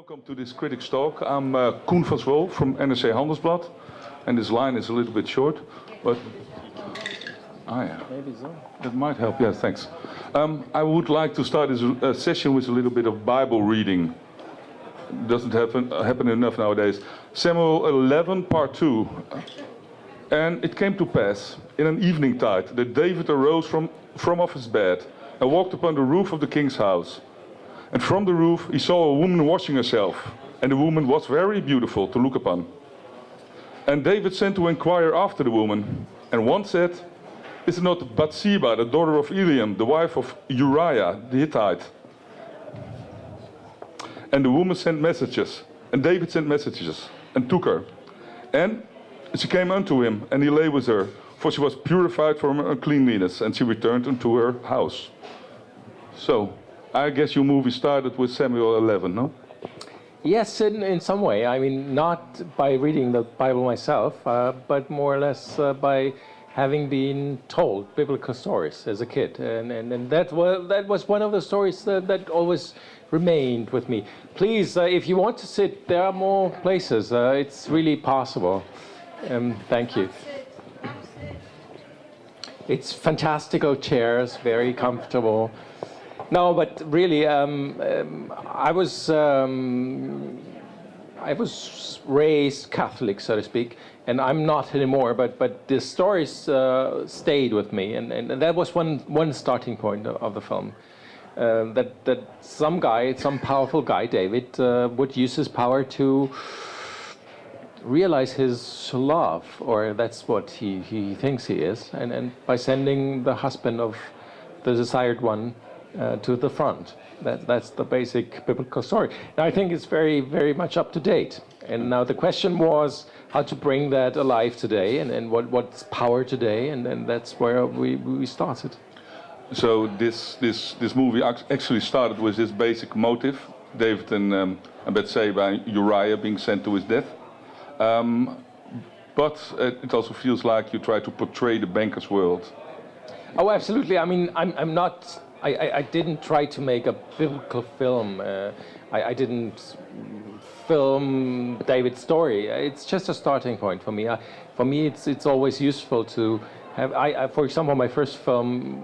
Welcome to this Critics Talk. I'm Coen van Zwol from NRC Handelsblad, and this line is a little bit short, but yeah, maybe so. That might help. Yeah, thanks. I would like to start this session with a little bit of Bible reading. Doesn't happen enough nowadays. Samuel 11, part 2. And it came to pass in an evening tide that David arose from off his bed and walked upon the roof of the king's house. And from the roof he saw a woman washing herself, and the woman was very beautiful to look upon. And David sent to inquire after the woman, and one said, "Is it not Bathsheba, the daughter of Eliam, the wife of Uriah the Hittite?" And the woman sent messages, and David sent messages, and took her. And she came unto him, and he lay with her, for she was purified from her uncleanness, and she returned unto her house. So, I guess your movie started with Samuel 11, no? Yes, in some way. I mean, not by reading the Bible myself, but more or less by having been told biblical stories as a kid. And that was one of the stories that always remained with me. Please, if you want to sit, there are more places. It's really possible. Thank you. It's fantastical chairs, very comfortable. No, but really, I was raised Catholic, so to speak, and I'm not anymore. But the stories stayed with me, and that was one starting point of the film. That some powerful guy, David, would use his power to realize his love, or that's what he thinks he is, and by sending the husband of the desired one to the front. That's the basic biblical story. Now, I think it's very, very much up to date. And now the question was how to bring that alive today, and what's power today, and that's where we started. So this movie actually started with this basic motive, David and Bathsheba, Uriah being sent to his death. But it also feels like you try to portray the banker's world. Oh, absolutely. I mean, I'm not. I didn't try to make a biblical film. I didn't film David's story. It's just a starting point for me. For me, it's always useful to have. For example, my first film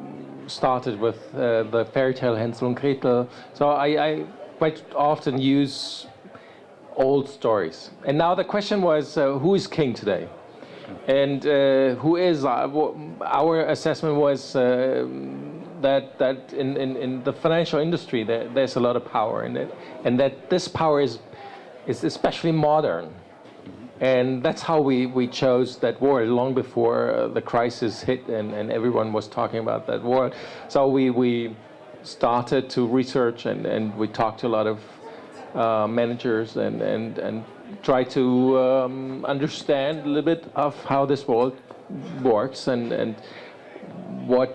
started with the fairy tale Hansel and Gretel. So I quite often use old stories. And now the question was, who is king today? And who is our assessment was. That in the financial industry there's a lot of power in it, and that this power is especially modern, and that's how we chose that word long before the crisis hit and everyone was talking about that word. So we started to research and we talked to a lot of managers and try to understand a little bit of how this world works and what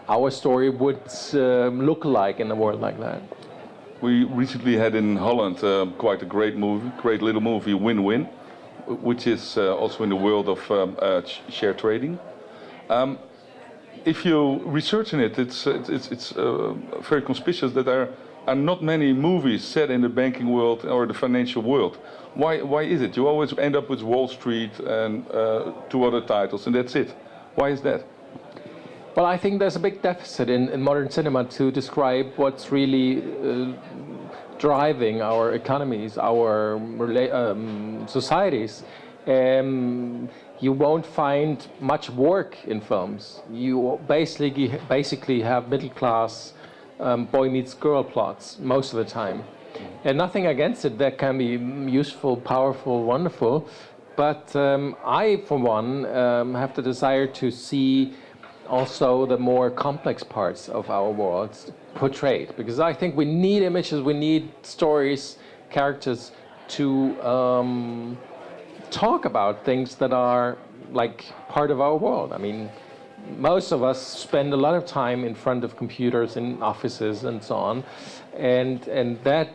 our story would look like in a world like that. We recently had in Holland quite a great little movie, Win-Win, which is also in the world of share trading. If you research in it, it's very conspicuous that there are not many movies set in the banking world or the financial world. Why is it? You always end up with Wall Street and 2 other titles, and that's it. Why is that? Well, I think there's a big deficit in modern cinema to describe what's really driving our economies, our societies. You won't find much work in films. You basically have middle-class boy meets girl plots most of the time. And nothing against it. That can be useful, powerful, wonderful. But I, for one, have the desire to see also the more complex parts of our world portrayed, because I think we need images, we need stories, characters to talk about things that are like part of our world. I mean, most of us spend a lot of time in front of computers in offices and so on, and that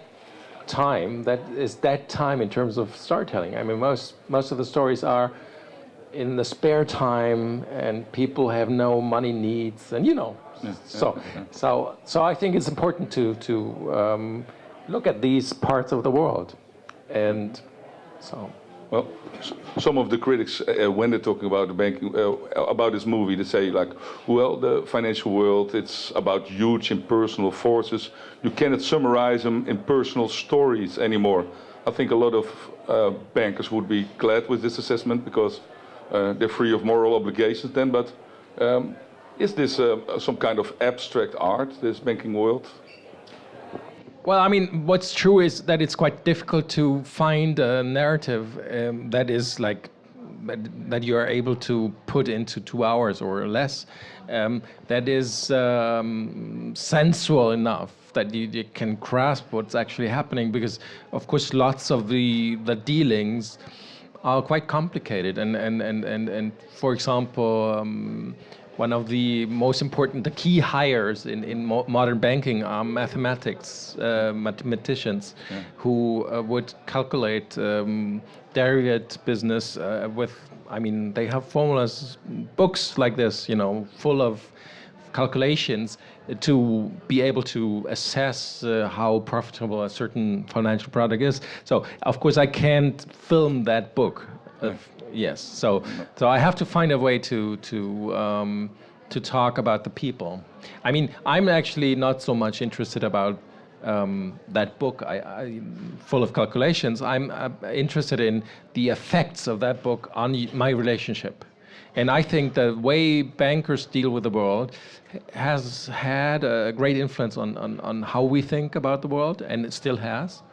is that time in terms of storytelling. I mean, most of the stories are in the spare time, and people have no money needs, and so I think it's important to look at these parts of the world. And so... Well, some of the critics, when they're talking about the banking, about this movie, they say like, well, the financial world, it's about huge impersonal forces. You cannot summarize them in personal stories anymore. I think a lot of bankers would be glad with this assessment because they're free of moral obligations then. But is this some kind of abstract art, this banking world? Well, I mean, what's true is that it's quite difficult to find a narrative that is like that you are able to put into 2 hours or less, that is sensual enough that you can grasp what's actually happening. Because, of course, lots of the dealings are quite complicated. And for example. One of the most important, the key hires in modern banking are mathematicians who would calculate derivative business with, I mean, they have formulas, books like this, you know, full of calculations to be able to assess how profitable a certain financial product is. So, of course, I can't film that book. Yes, so I have to find a way to talk about the people. I mean, I'm actually not so much interested about that book, I full of calculations. I'm interested in the effects of that book on my relationship. And I think the way bankers deal with the world has had a great influence on how we think about the world, and it still has.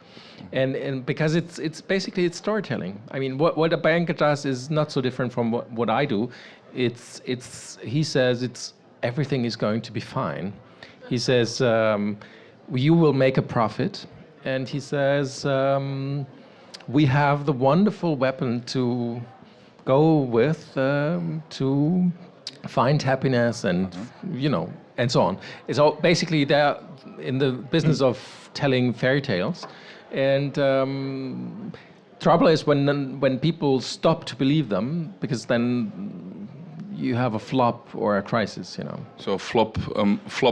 And because it's basically it's storytelling. I mean, what a banker does is not so different from what I do. He says everything is going to be fine. He says you will make a profit, and he says we have the wonderful weapon to go with to find happiness and you know and so on. It's all basically they're in the business of telling fairy tales. And trouble is when people stop to believe them, because then you have a flop or a crisis, you know. So a flop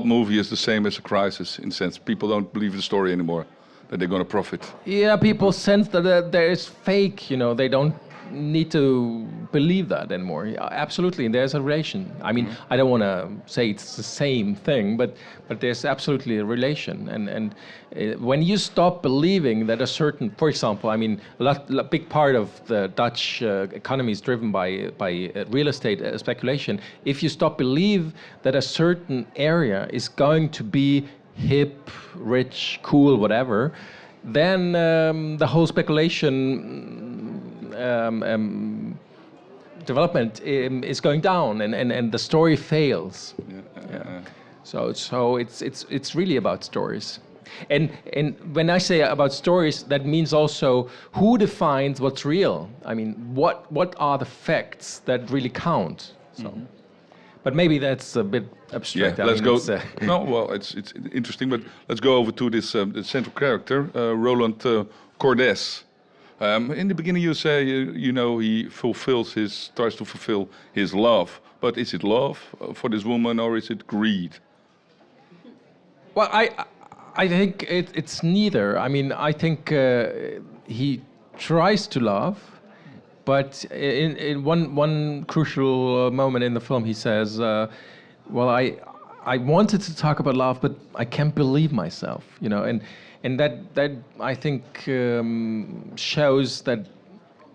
movie is the same as a crisis in a sense. People don't believe the story anymore, that they're going to profit. Yeah, people sense that there is fake, you know. They don't need to believe that anymore. Yeah, absolutely, there's a relation. I mean, I don't want to say it's the same thing, but there's absolutely a relation. And when you stop believing that a certain, for example, I mean, a big part of the Dutch economy is driven by real estate speculation. If you stop believe that a certain area is going to be hip, rich, cool, whatever, then the whole speculation development is going down, and the story fails. So it's really about stories, and when I say about stories, that means also who defines what's real. I mean, what are the facts that really count? So. But maybe that's a bit abstract. Yeah, let's go. No, well, it's interesting, but let's go over to this the central character, Roland Cordes. In the beginning, you say you know he tries to fulfill his love, but is it love for this woman or is it greed? Well, I think it's neither. I mean, I think he tries to love. But in one crucial moment in the film, he says, "Well, I wanted to talk about love, but I can't believe myself, you know." And that I think shows that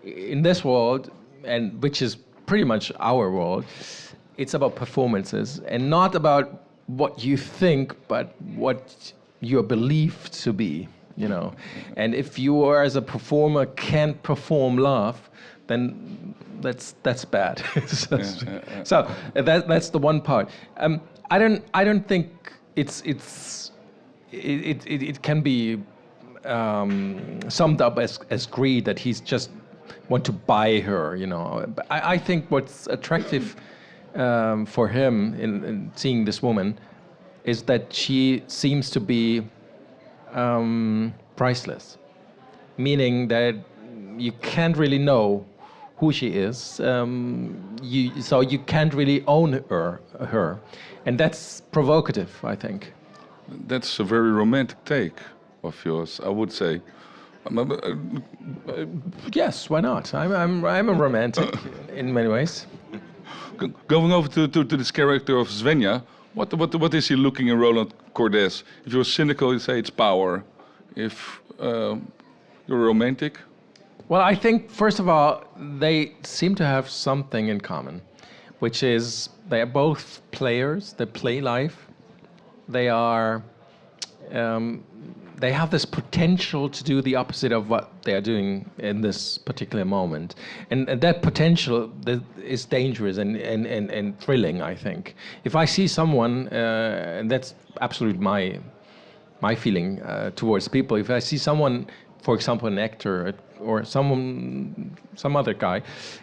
in this world, and which is pretty much our world, it's about performances and not about what you think, but what you're believed to be, you know. And if you are as a performer can't perform love, then that's bad. So that's the one part. I don't think it can be summed up as greed, that he's just want to buy her, you know. I think what's attractive for him in seeing this woman is that she seems to be priceless, meaning that you can't really know who she is, so you can't really own her, and that's provocative, I think. That's a very romantic take. of yours, I would say. Yes, why not? I'm a romantic in many ways. Going over to this character of Svenja, what is he looking in Roland Cordes? If you're cynical, you say it's power. If you're romantic, Well, I think, first of all, they seem to have something in common, which is they are both players, they play life, they are, they have this potential to do the opposite of what they are doing in this particular moment. And that potential is dangerous and thrilling, I think. If I see someone, and that's absolutely my feeling towards people, if I see someone, for example, an actor or some other guy,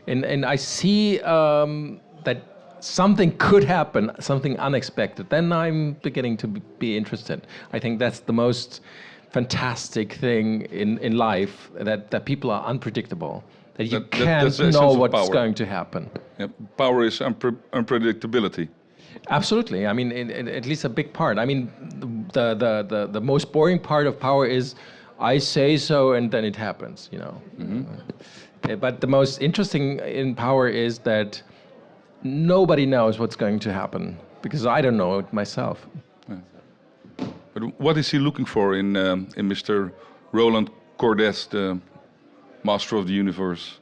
and I see that something could happen, something unexpected, then I'm beginning to be interested. I think that's the most fantastic thing in life, that people are unpredictable, that you can't know what's going to happen. Yeah, power is unpredictability. Absolutely. I mean, at least a big part. I mean, the most boring part of power is I say so and then it happens, you know. Mm-hmm. But the most interesting in power is that nobody knows what's going to happen, because I don't know it myself. Yeah. But what is he looking for in Mr. Roland Cordes, the master of the universe?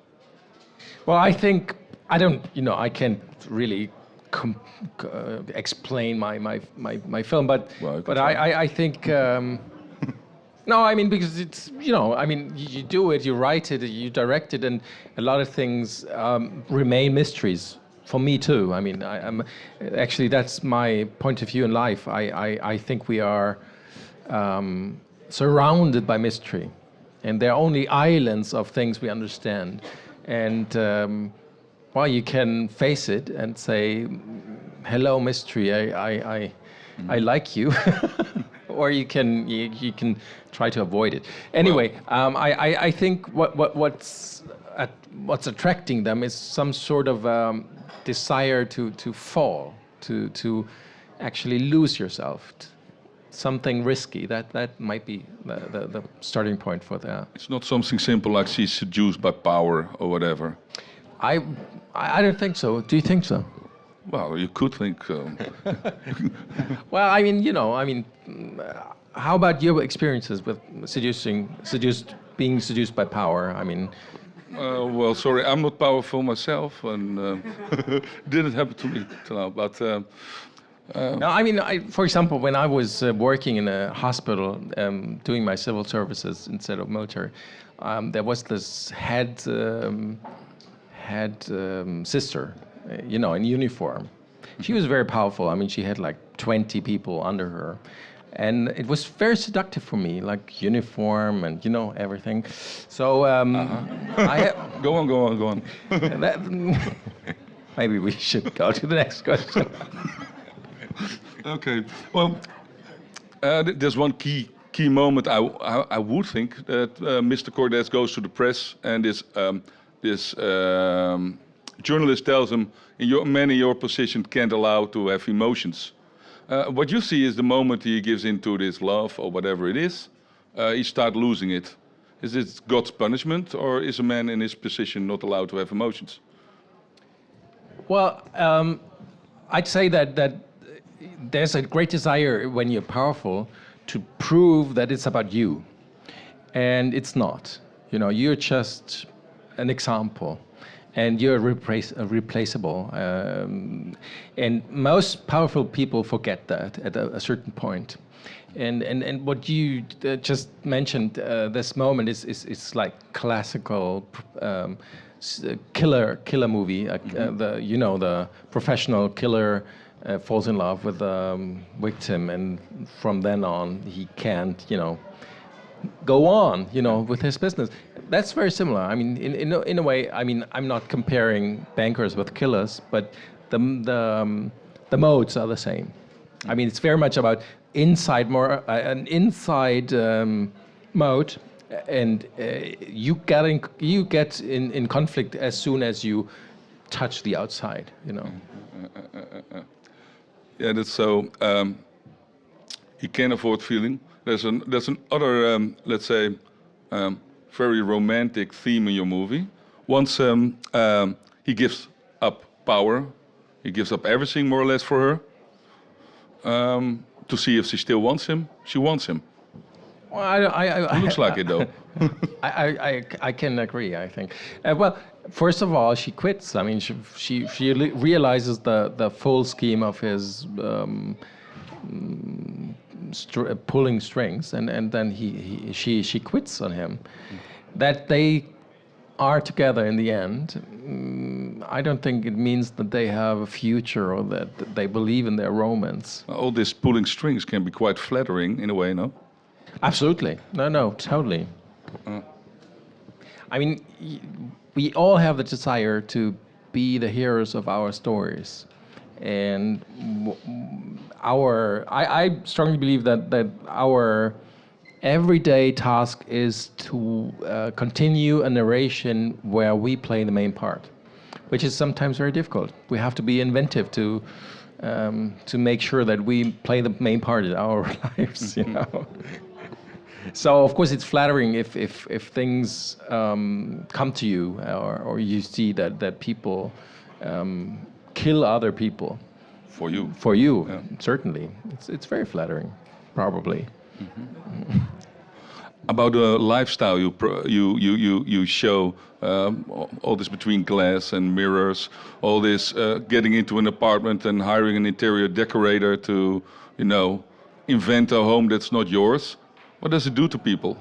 Well, I think I can't really explain my film, but I think. No, I mean, because it's, you do it, you write it, you direct it, and a lot of things remain mysteries for me too. I mean, I'm actually, that's my point of view in life. I think we are surrounded by mystery, and there are only islands of things we understand. And well, you can face it and say, "Hello, mystery. I like you." Or you can try to avoid it. Anyway, I think what's attracting them is some sort of desire to fall, to actually lose yourself, something risky. That might be the starting point for that. It's not something simple like she's seduced by power or whatever. I don't think so. Do you think so? Well, you could think so. Well, how about your experiences with being seduced by power? I mean, well, sorry, I'm not powerful myself, and didn't happen to me till now. But no, I mean, for example, when I was working in a hospital, doing my civil services instead of military, there was this head sister, in uniform. She was very powerful. I mean, she had like 20 people under her. And it was very seductive for me, like uniform and, everything. So Go on. Maybe we should go to the next question. Okay. Well, there's one key moment I would think that Mr. Cordes goes to the press and this journalist tells him, "Man in your position can't allow to have emotions." What you see is the moment he gives into this love or whatever it is, he starts losing it. Is it God's punishment, or is a man in his position not allowed to have emotions? Well, I'd say that there's a great desire when you're powerful to prove that it's about you, and it's not. You're just an example. And you're replaceable. And most powerful people forget that at a certain point. And what you just mentioned, this moment is like classical killer movie. The professional killer falls in love with the victim, and from then on he can't, go on, with his business. That's very similar. I mean, in a way, I mean, I'm not comparing bankers with killers, but the modes are the same. I mean, it's very much about an inside mode, and you get in conflict as soon as you touch the outside. Yeah, that's so. He can't avoid feeling. there's an other let's say very romantic theme in your movie. Once he gives up power, he gives up everything more or less for her. To see if she still wants him. She wants him. Well, It looks like it though. I can agree. I think. Well, first of all, she quits. I mean, she realizes the full scheme of his pulling strings, and then she quits on him. That they are together in the end, I don't think it means that they have a future or that they believe in their romance. All this pulling strings can be quite flattering in a way, no? Absolutely. No, totally. I mean, we all have the desire to be the heroes of our stories. And I strongly believe that our everyday task is to continue a narration where we play the main part, which is sometimes very difficult. We have to be inventive to make sure that we play the main part in our lives, you know. So of course it's flattering if things come to you or you see that people kill other people. For you. For you, yeah. Certainly. It's very flattering, probably. About the lifestyle you show, all this between glass and mirrors, all this getting into an apartment and hiring an interior decorator to, you know, invent a home that's not yours. What does it do to people?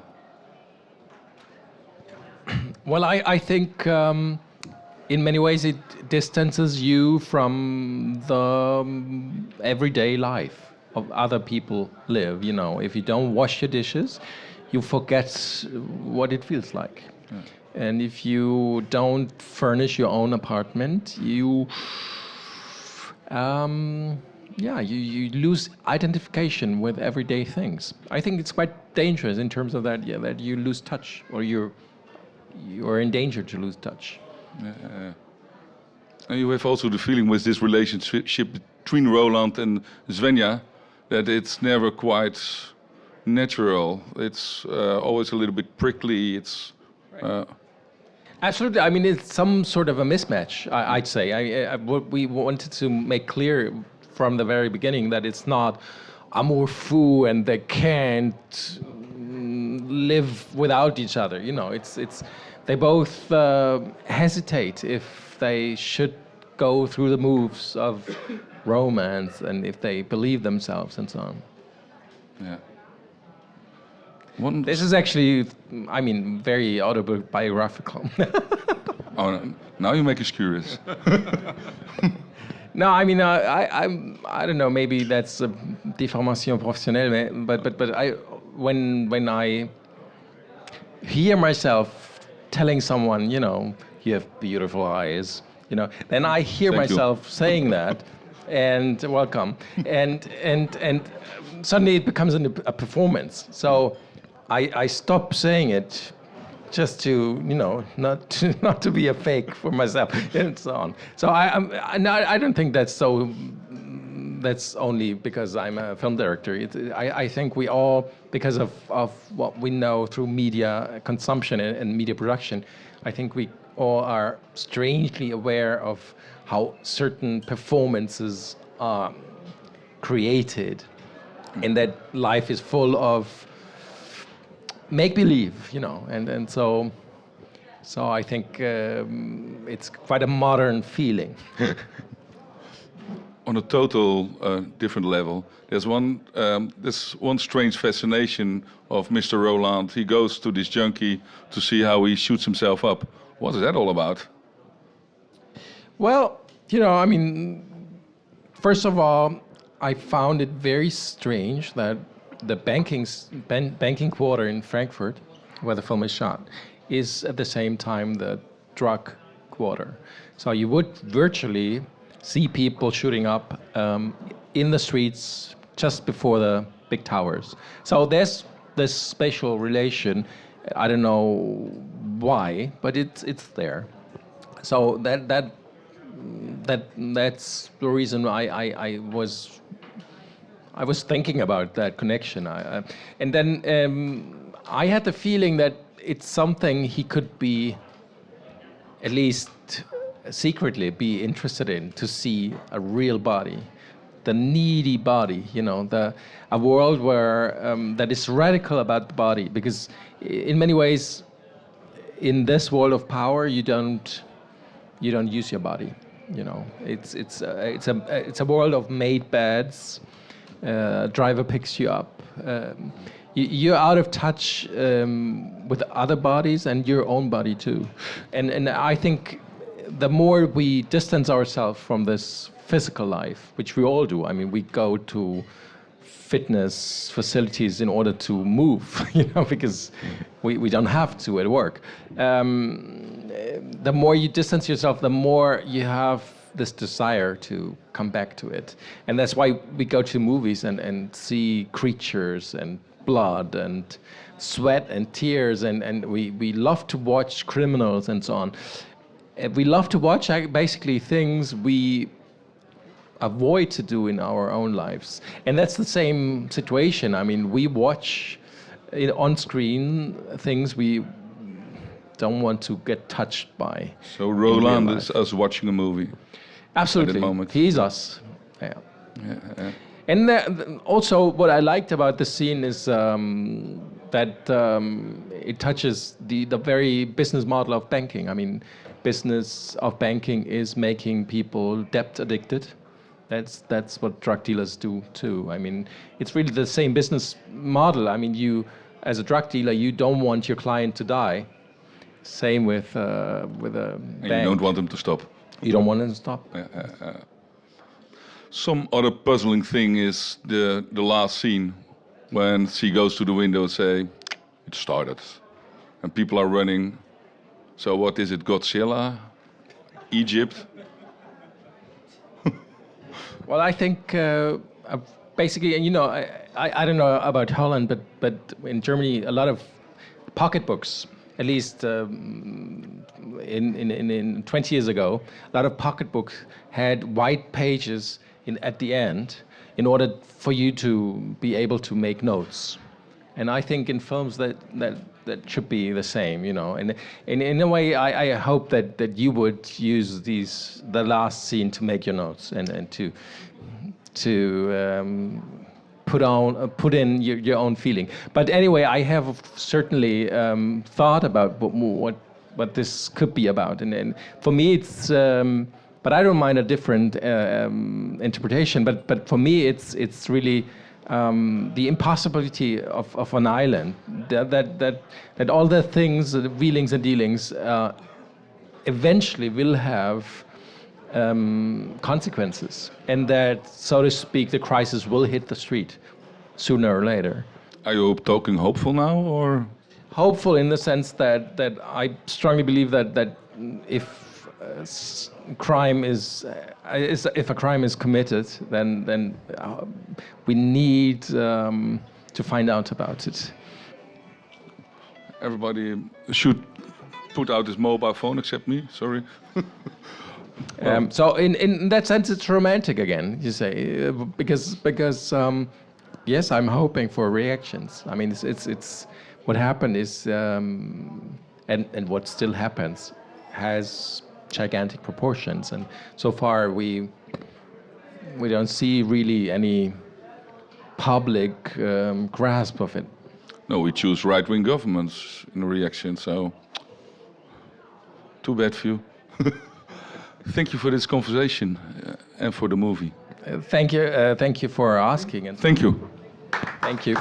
Well, I think in many ways it distances you from the everyday life of other people live. You know, if you don't wash your dishes, you forget what it feels like. Yeah. And if you don't furnish your own apartment, you you lose identification with everyday things. I think it's quite dangerous in terms of that. Yeah, that you lose touch, or you're in danger to lose touch. And you have also the feeling with this relationship between Roland and Svenja that it's never quite natural. It's always a little bit prickly. It's absolutely. I mean, it's some sort of a mismatch. I'd say. What we wanted to make clear from the very beginning that it's not amour fou and they can't live without each other. You know, it's they both hesitate if they should go through the moves of romance and if they believe themselves and so on. Yeah. This is actually, I mean, very autobiographical. Oh, now you make us curious. No, I mean, I don't know. Maybe that's a déformation professionnelle, but when I hear myself telling someone, you know, you have beautiful eyes, you know, then I hear Thank myself you. saying that, and welcome, and suddenly it becomes a performance. So I stop saying it just to, you know, not to be a fake for myself and so on. So I don't think that's so. That's only because I'm a film director. I think we all, because of what we know through media consumption and media production, I think we all are strangely aware of how certain performances are created, and that life is full of make-believe, you know, and so I think it's quite a modern feeling. On a total different level, there's one strange fascination of Mr. Roland. He goes to this junkie to see how he shoots himself up. What is that all about? Well, you know, I mean, first of all, I found it very strange that the banking quarter in Frankfurt, where the film is shot, is at the same time the drug quarter. So you would virtually see people shooting up in the streets just before the big towers. So there's this spatial relation. I don't know why, but it's there. So that's the reason I was thinking about that connection. And then I had the feeling that it's something he could be, at least secretly, be interested in, to see a real body, the needy body, you know, a world where that is radical about the body, because in many ways, in this world of power, you don't use your body. You know, it's a world of made beds. Driver picks you up. You're out of touch with other bodies and your own body too. And I think the more we distance ourselves from this physical life, which we all do. I mean, we go to fitness facilities in order to move, you know, because we don't have to at work. The more you distance yourself, the more you have this desire to come back to it. And that's why we go to movies and see creatures and blood and sweat and tears, and we love to watch criminals and so on. We love to watch basically things we avoid to do in our own lives. And that's the same situation. I mean, we watch on screen things we don't want to get touched by. So Roland is us watching a movie. Absolutely. At the moment. He's us. Yeah. And also what I liked about the scene is that it touches the very business model of banking. I mean, business of banking is making people debt addicted. That's what drug dealers do too. I mean, it's really the same business model. I mean, you, as a drug dealer, you don't want your client to die. Same with a bank. You don't want them to stop. You don't want them to stop. Some other puzzling thing is the last scene when she goes to the window and say, "It started," and people are running. So what is it? Godzilla? Egypt? Well, I think basically, you know, I don't know about Holland, but in Germany, a lot of pocketbooks, at least in 20 years ago, a lot of pocketbooks had white pages at the end in order for you to be able to make notes. And I think in films that should be the same, you know. And in a way, I hope that you would use the last scene to make your notes and to put in your own feeling. But anyway, I have certainly thought about what this could be about. And for me, it's. But I don't mind a different interpretation. But for me, it's really the impossibility of an island. That all the things, the wheelings and dealings, eventually will have consequences, and that, so to speak, the crisis will hit the street sooner or later. Are you talking hopeful now, or? Hopeful in the sense that I strongly believe that if crime is if a crime is committed, then we need to find out about it. Everybody should put out his mobile phone, except me. Sorry. So in that sense, it's romantic again. You say because yes, I'm hoping for reactions. I mean, it's what happened is and what still happens has gigantic proportions, and so far we don't see really any public grasp of it. No, we choose right-wing governments in reaction, so too bad for you. Thank you for this conversation and for the movie. Thank you for asking. And thank you. Thank you.